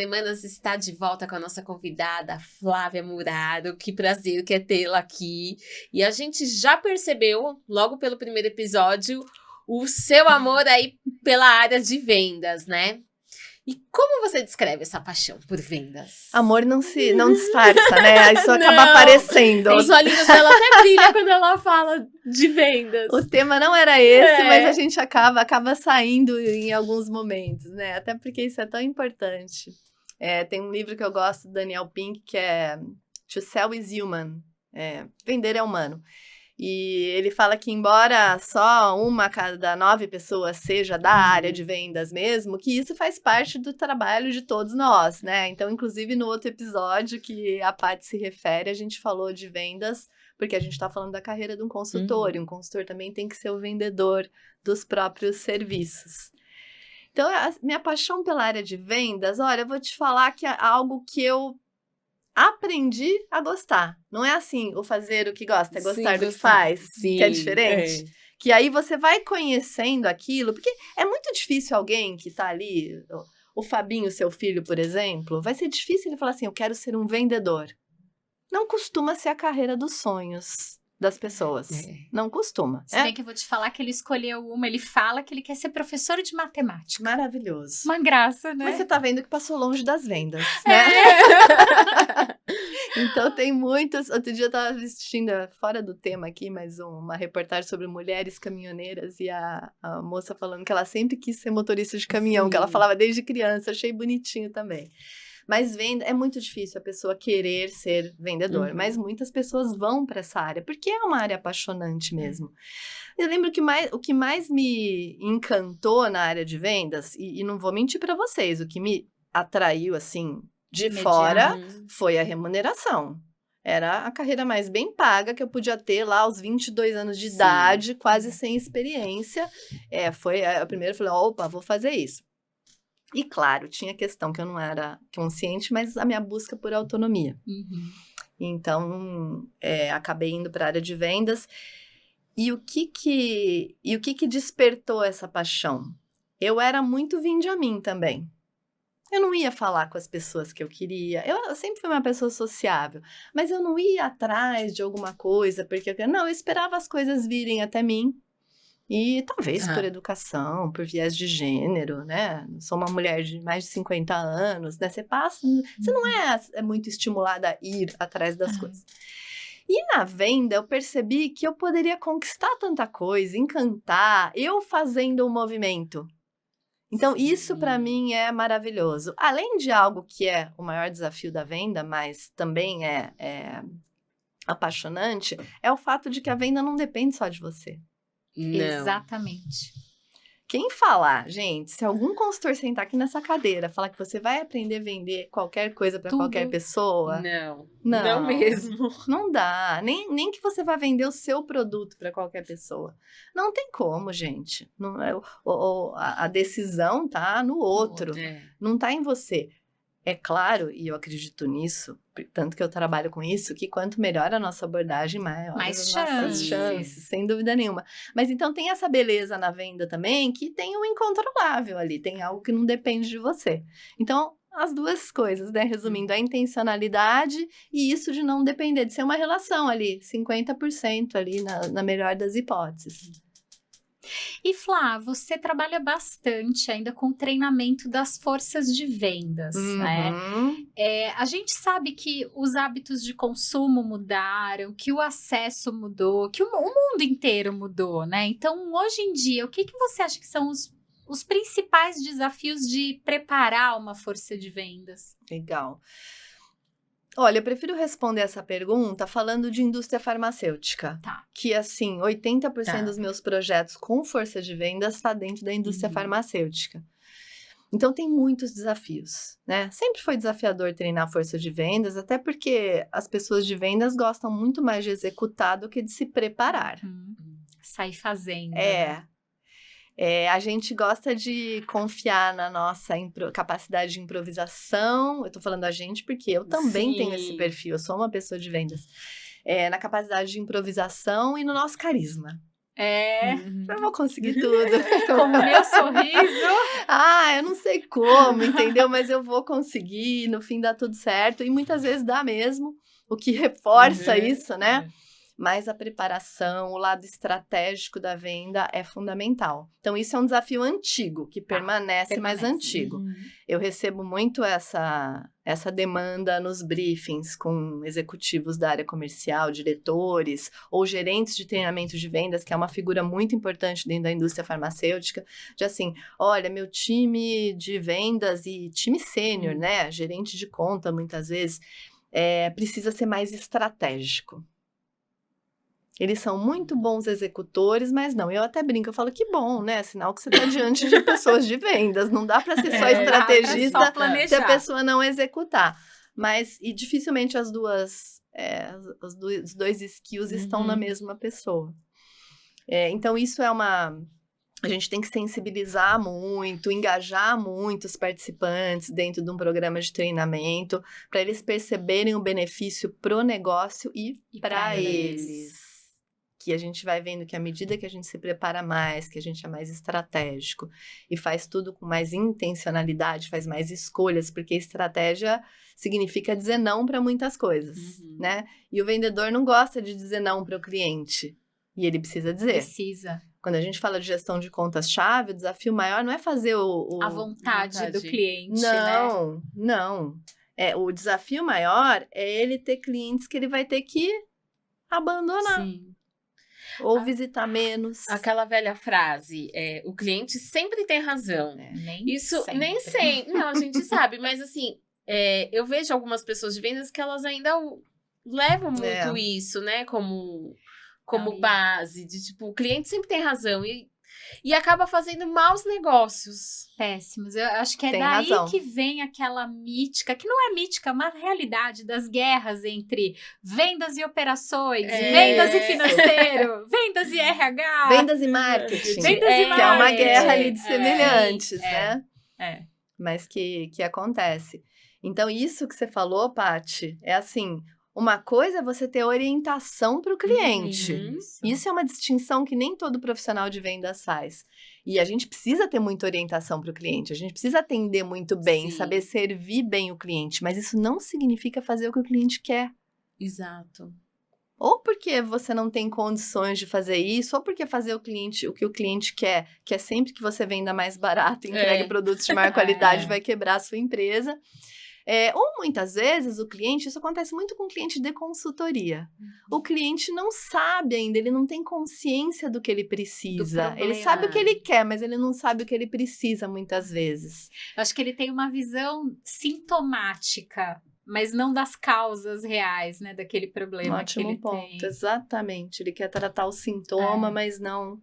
semanas está de volta com a nossa convidada, Flávia Muraro. Que prazer que é tê-la aqui. E a gente já percebeu, logo pelo primeiro episódio, o seu amor aí pela área de vendas, né? E como você descreve essa paixão por vendas? Amor não disfarça, né? Isso acaba aparecendo. Os olhinhos dela até brilham quando ela fala de vendas. O tema não era esse, mas a gente acaba saindo em alguns momentos, né? Até porque isso é tão importante. Tem um livro que eu gosto do Daniel Pink, que é To Sell is Human. Vender é humano. E ele fala que embora só 1 a cada 9 pessoas seja da área de vendas mesmo, que isso faz parte do trabalho de todos nós, né? Então, inclusive, no outro episódio que a Paty se refere, a gente falou de vendas, porque a gente está falando da carreira de um consultor, e um consultor também tem que ser o vendedor dos próprios serviços. Então, minha paixão pela área de vendas, olha, eu vou te falar que é algo que eu aprendi a gostar. Não é assim, o fazer o que gosta, é gostar do que faz, que é diferente. Que aí você vai conhecendo aquilo, porque é muito difícil alguém que tá ali, o Fabinho, seu filho, por exemplo, vai ser difícil ele falar assim, eu quero ser um vendedor. Não costuma ser a carreira dos sonhos das pessoas. Não costuma. Se bem que eu vou te falar que ele escolheu ele fala que ele quer ser professor de matemática. Maravilhoso. Uma graça, né? Mas você tá vendo que passou longe das vendas, né? Então tem muitos... Outro dia eu tava assistindo, fora do tema aqui, mas uma reportagem sobre mulheres caminhoneiras e a moça falando que ela sempre quis ser motorista de caminhão, que ela falava desde criança, achei bonitinho também. Mas venda, é muito difícil a pessoa querer ser vendedor, mas muitas pessoas vão para essa área, porque é uma área apaixonante mesmo. Eu lembro que o que mais me encantou na área de vendas, e não vou mentir para vocês, o que me atraiu, assim, de fora, foi a remuneração. Era a carreira mais bem paga que eu podia ter lá aos 22 anos de idade, quase sem experiência. A primeira, eu falei, opa, vou fazer isso. E claro, tinha questão que eu não era consciente, mas a minha busca por autonomia. Então, acabei indo para a área de vendas. E o que despertou essa paixão? Eu era muito vinde a mim também. Eu não ia falar com as pessoas que eu queria. Eu sempre fui uma pessoa sociável, mas eu não ia atrás de alguma coisa, porque eu esperava as coisas virem até mim. E talvez por educação, por viés de gênero, né? Sou uma mulher de mais de 50 anos, né? Você não é muito estimulada a ir atrás das coisas. E na venda, eu percebi que eu poderia conquistar tanta coisa, encantar, eu fazendo o movimento. Então, isso para mim é maravilhoso. Além de algo que é o maior desafio da venda, mas também é apaixonante, é o fato de que a venda não depende só de você. Não. Exatamente. Quem falar, gente, se algum consultor sentar aqui nessa cadeira, falar que você vai aprender a vender qualquer coisa para qualquer pessoa... Não mesmo. Não dá. Nem que você vá vender o seu produto para qualquer pessoa. Não tem como, gente. Não, a decisão tá no outro. Não tá em você. É claro, e eu acredito nisso, tanto que eu trabalho com isso, que quanto melhor a nossa abordagem, mais as nossas chances, sem dúvida nenhuma. Mas então tem essa beleza na venda também, que tem o incontrolável ali, tem algo que não depende de você. Então, as duas coisas, né? Resumindo, a intencionalidade e isso de não depender, de ser uma relação ali, 50% ali na melhor das hipóteses. E Flá, você trabalha bastante ainda com o treinamento das forças de vendas, né? A gente sabe que os hábitos de consumo mudaram, que o acesso mudou, que o mundo inteiro mudou, né? Então, hoje em dia, o que você acha que são os principais desafios de preparar uma força de vendas? Legal. Olha, eu prefiro responder essa pergunta falando de indústria farmacêutica. Que, assim, 80% dos meus projetos com força de vendas está dentro da indústria farmacêutica. Então, tem muitos desafios, né? Sempre foi desafiador treinar força de vendas, até porque as pessoas de vendas gostam muito mais de executar do que de se preparar. Sair fazendo. A gente gosta de confiar na nossa capacidade de improvisação. Eu tô falando a gente porque eu também tenho esse perfil. Eu sou uma pessoa de vendas. Na capacidade de improvisação e no nosso carisma. Eu vou conseguir tudo. Com o meu sorriso. Eu não sei como, entendeu? Mas eu vou conseguir, no fim dá tudo certo. E muitas vezes dá mesmo, o que reforça isso, né? Mas a preparação, o lado estratégico da venda é fundamental. Então, isso é um desafio antigo, que permanece mais antigo. Eu recebo muito essa demanda nos briefings com executivos da área comercial, diretores ou gerentes de treinamento de vendas, que é uma figura muito importante dentro da indústria farmacêutica, de assim, olha, meu time de vendas e time sênior, né, gerente de conta, muitas vezes, precisa ser mais estratégico. Eles são muito bons executores, mas não. Eu até brinco, eu falo que bom, né? Sinal que você está diante de pessoas de vendas. Não dá para ser só estrategista se a pessoa não executar. E dificilmente os dois skills estão na mesma pessoa. Então, isso a gente tem que sensibilizar muito, engajar muito os participantes dentro de um programa de treinamento, para eles perceberem o benefício pro negócio e para eles. Que a gente vai vendo que à medida que a gente se prepara mais, que a gente é mais estratégico e faz tudo com mais intencionalidade, faz mais escolhas, porque estratégia significa dizer não para muitas coisas, né? E o vendedor não gosta de dizer não para o cliente, e ele precisa dizer. Precisa. Quando a gente fala de gestão de contas-chave, o desafio maior não é fazer a vontade do cliente, né? Não. O desafio maior é ele ter clientes que ele vai ter que abandonar. Sim. Ou visitar menos. Aquela velha frase, o cliente sempre tem razão. Nem sempre. Não, a gente sabe, mas assim, eu vejo algumas pessoas de vendas que elas ainda levam muito isso, né, como base, de tipo, o cliente sempre tem razão e acaba fazendo maus negócios. Péssimos. Eu acho que daí razão. Que vem aquela mítica, que não é mítica, é uma realidade das guerras entre vendas e operações, vendas e financeiro, vendas e RH. Vendas e marketing. Que é uma guerra ali de semelhantes, né? Mas que acontece. Então, isso que você falou, Paty, é assim... Uma coisa é você ter orientação para o cliente. Isso é uma distinção que nem todo profissional de vendas faz. E a gente precisa ter muita orientação para o cliente. A gente precisa atender muito bem, saber servir bem o cliente. Mas isso não significa fazer o que o cliente quer. Exato. Ou porque você não tem condições de fazer isso, ou porque fazer o que o cliente quer, que é sempre que você venda mais barato e entregue produtos de maior qualidade, vai quebrar a sua empresa. Ou muitas vezes o cliente, isso acontece muito com o cliente de consultoria. O cliente não sabe ainda, ele não tem consciência do que ele precisa. Ele sabe o que ele quer, mas ele não sabe o que ele precisa muitas vezes. Eu acho que ele tem uma visão sintomática, mas não das causas reais, né, daquele problema que ele tem. Exatamente. Ele quer tratar o sintoma, mas não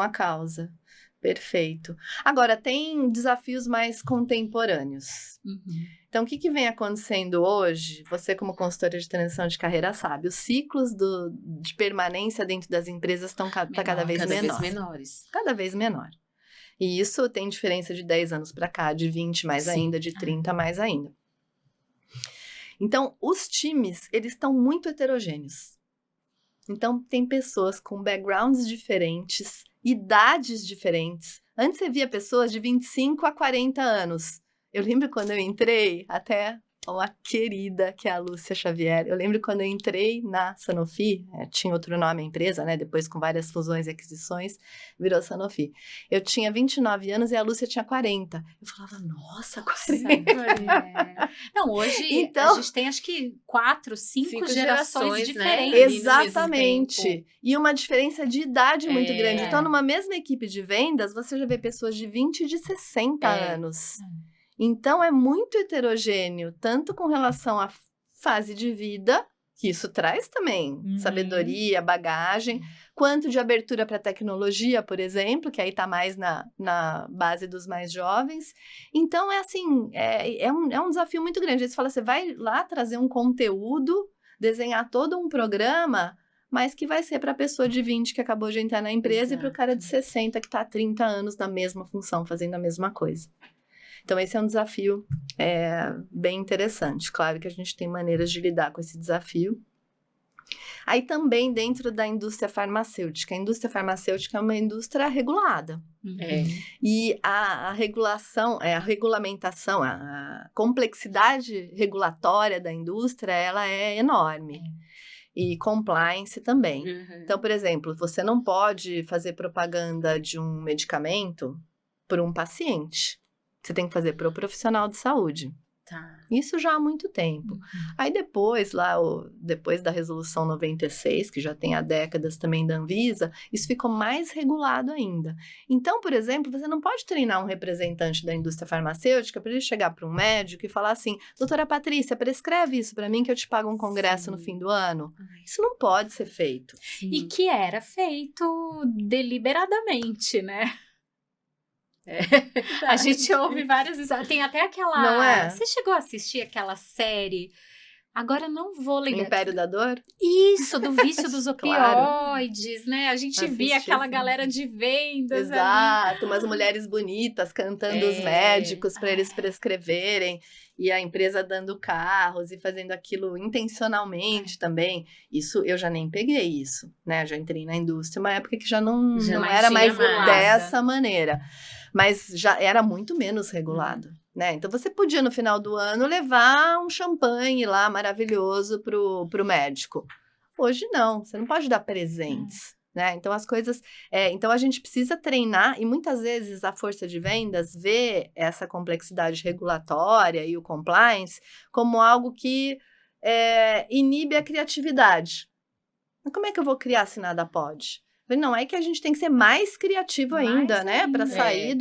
a causa. Perfeito. Agora, tem desafios mais contemporâneos. Então, o que vem acontecendo hoje? Você, como consultora de transição de carreira, sabe. Os ciclos de permanência dentro das empresas estão cada vez menores. Cada vez menor. E isso tem diferença de 10 anos para cá, de 20 mais ainda, de 30 mais ainda. Então, os times, eles estão muito heterogêneos. Então, tem pessoas com backgrounds diferentes, idades diferentes. Antes você via pessoas de 25 a 40 anos. Eu lembro quando eu entrei, até uma querida, que é a Lúcia Xavier. Eu lembro quando eu entrei na Sanofi, tinha outro nome a empresa, né? Depois com várias fusões e aquisições, virou Sanofi. Eu tinha 29 anos e a Lúcia tinha 40. Eu falava, nossa, 40. Não, hoje a gente tem acho que 4, 5 gerações diferentes. Né? Exatamente. E uma diferença de idade muito grande. Então, numa mesma equipe de vendas, você já vê pessoas de 20 e de 60 anos. Então, é muito heterogêneo, tanto com relação à fase de vida, que isso traz também sabedoria, bagagem, quanto de abertura para tecnologia, por exemplo, que aí está mais na base dos mais jovens. Então, é um desafio muito grande. Aí você fala, você vai lá trazer um conteúdo, desenhar todo um programa, mas que vai ser para a pessoa de 20 que acabou de entrar na empresa e para o cara de 60 que está há 30 anos na mesma função, fazendo a mesma coisa. Então, esse é um desafio bem interessante. Claro que a gente tem maneiras de lidar com esse desafio. Aí também dentro da indústria farmacêutica. A indústria farmacêutica é uma indústria regulada. É. E a regulação, a regulamentação, a complexidade regulatória da indústria, ela é enorme. E compliance também. Então, por exemplo, você não pode fazer propaganda de um medicamento para um paciente. Você tem que fazer para o profissional de saúde. Tá. Isso já há muito tempo. Aí depois, depois da Resolução 96, que já tem há décadas também da Anvisa, isso ficou mais regulado ainda. Então, por exemplo, você não pode treinar um representante da indústria farmacêutica para ele chegar para um médico e falar assim, doutora Patrícia, prescreve isso para mim que eu te pago um congresso no fim do ano. Isso não pode ser feito. E que era feito deliberadamente, né? A gente ouve várias vezes. Tem até aquela. Não é? Você chegou a assistir aquela série? Agora eu não vou lembrar. Império da Dor? Isso, do vício dos Claro. opioides, né? A gente Assisti, via aquela sim. galera de vendas ali. Exato, umas mulheres bonitas cantando os médicos para eles prescreverem, e a empresa dando carros e fazendo aquilo intencionalmente também. Isso, eu já nem peguei isso, né? Eu já entrei na indústria, uma época que já não era mais dessa maneira. Mas já era muito menos regulado, né? Então, você podia, no final do ano, levar um champanhe lá maravilhoso pro médico. Hoje, não. Você não pode dar presentes, né? Então, as coisas... então, a gente precisa treinar e, muitas vezes, a força de vendas vê essa complexidade regulatória e o compliance como algo que inibe a criatividade. Mas como é que eu vou criar se nada pode? Não, é que a gente tem que ser mais criativo ainda, né? Para sair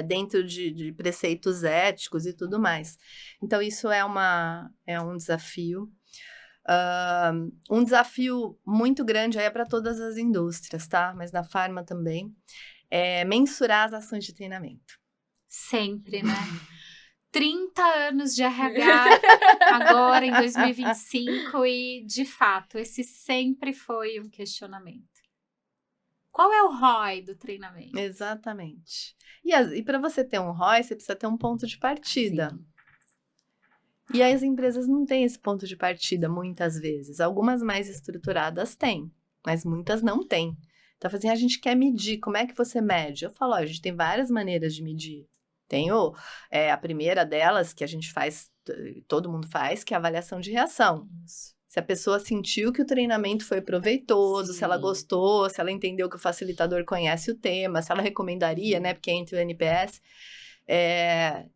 dentro de preceitos éticos e tudo mais. Então, isso é um desafio. Um desafio muito grande aí é para todas as indústrias, tá? Mas na farma também. É mensurar as ações de treinamento. Sempre, né? 30 anos de RH agora em 2025 e, de fato, esse sempre foi um questionamento. Qual é o ROI do treinamento? Exatamente. E para você ter um ROI, você precisa ter um ponto de partida. Sim. E as empresas não têm esse ponto de partida muitas vezes. Algumas mais estruturadas têm, mas muitas não têm. Então, assim, a gente quer medir. Como é que você mede? Eu falo, a gente tem várias maneiras de medir. Tem a primeira delas, que a gente faz, todo mundo faz, que é a avaliação de reação. Se a pessoa sentiu que o treinamento foi proveitoso, se ela gostou, se ela entendeu que o facilitador conhece o tema, se ela recomendaria, né? Porque entre o NPS,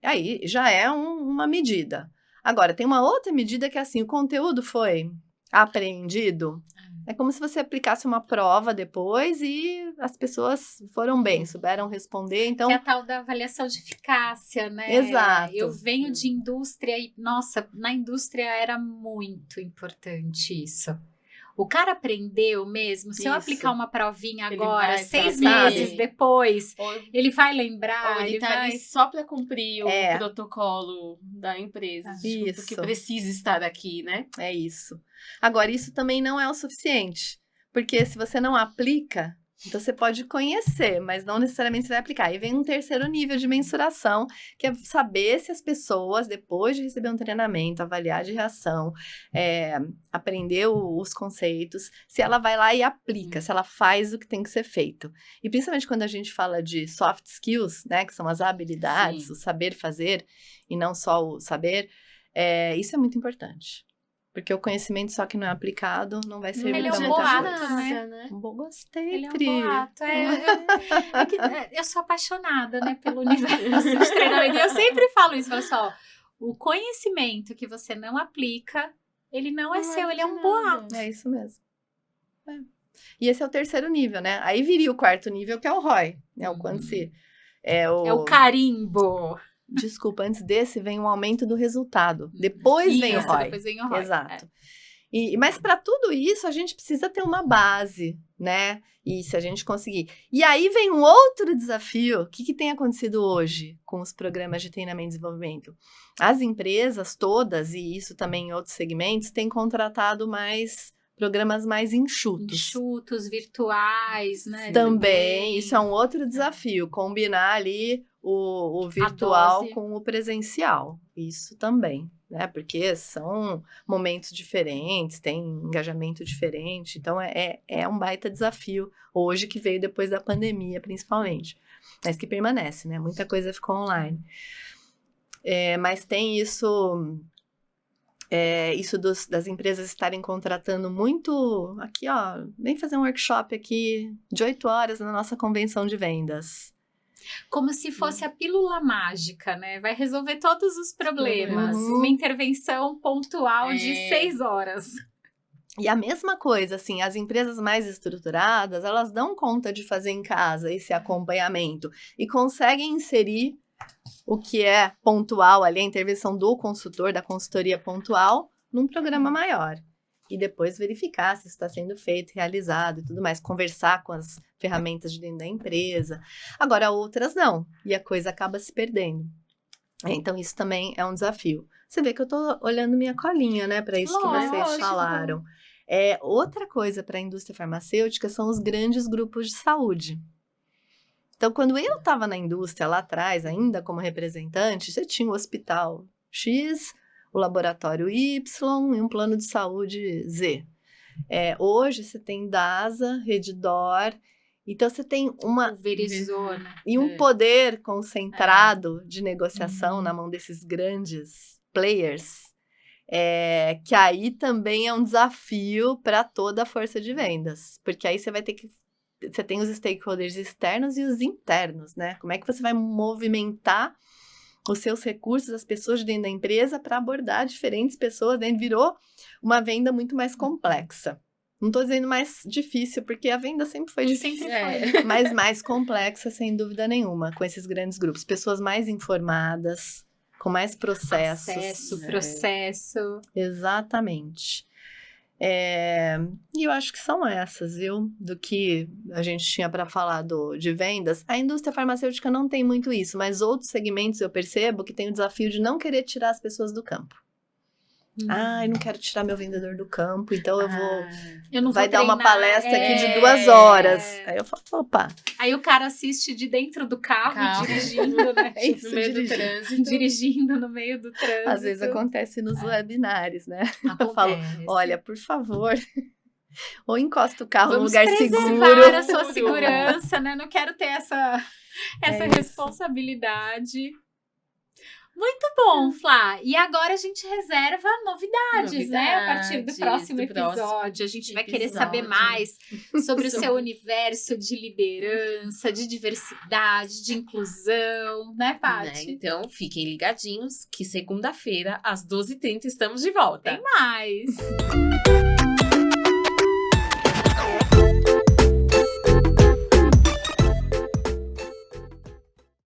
aí já é uma medida. Agora, tem uma outra medida que é assim, o conteúdo foi apreendido. É como se você aplicasse uma prova depois e as pessoas foram bem, souberam responder, então... Que é a tal da avaliação de eficácia, né? Exato. Eu venho de indústria e, nossa, na indústria era muito importante isso. O cara aprendeu mesmo, se eu aplicar uma provinha agora, 6 meses depois, ele vai lembrar. Ou ele tá ali só para cumprir o protocolo da empresa. Isso. Porque precisa estar aqui, né? É isso. Agora, isso também não é o suficiente. Porque se você não aplica, então você pode conhecer, mas não necessariamente você vai aplicar. Aí vem um terceiro nível de mensuração, que é saber se as pessoas, depois de receber um treinamento, avaliar de reação, aprender os conceitos, se ela vai lá e aplica, se ela faz o que tem que ser feito. E principalmente quando a gente fala de soft skills, né, que são as habilidades, o saber fazer, e não só o saber, isso é muito importante. Porque o conhecimento só que não é aplicado não vai servir ele pra é um muita boato, coisa. né? Gostei, Ele é um Pri. boato. Eu sou apaixonada, né, pelo universo de treinamento. E eu sempre falo isso, falo assim, ó, o conhecimento que você não aplica, ele não é seu, ele é um boato. É isso mesmo. E esse é o terceiro nível, né? Aí viria o quarto nível, que é o ROI. Né? O quando se... É o carimbo. Desculpa, antes desse vem um aumento do resultado. Depois vem o ROI. Depois vem o ROI. Exato. Mas para tudo isso, a gente precisa ter uma base, né? E se a gente conseguir. E aí vem um outro desafio. O que tem acontecido hoje com os programas de treinamento e desenvolvimento? As empresas todas, e isso também em outros segmentos, têm contratado mais programas mais enxutos. Enxutos, virtuais, né? Também, isso é um outro desafio, combinar ali o virtual dose. com o presencial. Isso também, né? Porque são momentos diferentes, tem engajamento diferente, então é um baita desafio hoje, que veio depois da pandemia, principalmente. Mas que permanece, né? Muita coisa ficou online. Mas tem isso das empresas estarem contratando muito, aqui ó, vem fazer um workshop aqui de 8 horas na nossa convenção de vendas. Como se fosse a pílula mágica, né? Vai resolver todos os problemas. Uhum. Uma intervenção pontual de 6 horas. E a mesma coisa, assim, as empresas mais estruturadas, elas dão conta de fazer em casa esse acompanhamento e conseguem inserir o que é pontual ali, a intervenção do consultor, da consultoria pontual, num programa maior. E depois verificar se isso está sendo feito, realizado e tudo mais. Conversar com as ferramentas de dentro da empresa. Agora, outras não. E a coisa acaba se perdendo. Então, isso também é um desafio. Você vê que eu estou olhando minha colinha, né? Para isso que vocês Lógico. falaram. Outra coisa para a indústria farmacêutica são os grandes grupos de saúde. Então, quando eu estava na indústria lá atrás, ainda como representante, você tinha o hospital X, o laboratório Y e um plano de saúde Z. Hoje você tem DASA, Redditor, então você tem Pulverizou, né? e um poder concentrado de negociação na mão desses grandes players, que aí também é um desafio para toda a força de vendas, porque aí você tem os stakeholders externos e os internos, né? Como é que você vai movimentar os seus recursos, as pessoas de dentro da empresa, para abordar diferentes pessoas? Virou uma venda muito mais complexa. Não estou dizendo mais difícil, porque a venda sempre foi difícil. Mas mais complexa, sem dúvida nenhuma, com esses grandes grupos. Pessoas mais informadas, com mais processos. Processo. Exatamente. E eu acho que são essas, viu? Do que a gente tinha para falar de vendas. A indústria farmacêutica não tem muito isso, mas outros segmentos eu percebo que tem o desafio de não querer tirar as pessoas do campo. Eu não quero tirar meu vendedor do campo, então eu não vou vai dar uma treinar, palestra aqui de 2 horas. Aí eu falo, opa. Aí o cara assiste de dentro do carro. Dirigindo, né? Isso, No meio do trânsito. Dirigindo no meio do trânsito. Às vezes acontece nos webinários, né? Acontece. Eu falo, olha, por favor, ou encosta o carro Vamos num lugar preservar seguro. a sua segurança, né? Não quero ter essa isso. responsabilidade. Muito bom, Flá. E agora a gente reserva novidades, né? A partir do próximo episódio. A gente vai querer saber mais sobre o seu universo de liderança, de diversidade, de inclusão, né, Paty? Então, fiquem ligadinhos que segunda-feira, às 12h30, estamos de volta. Tem mais!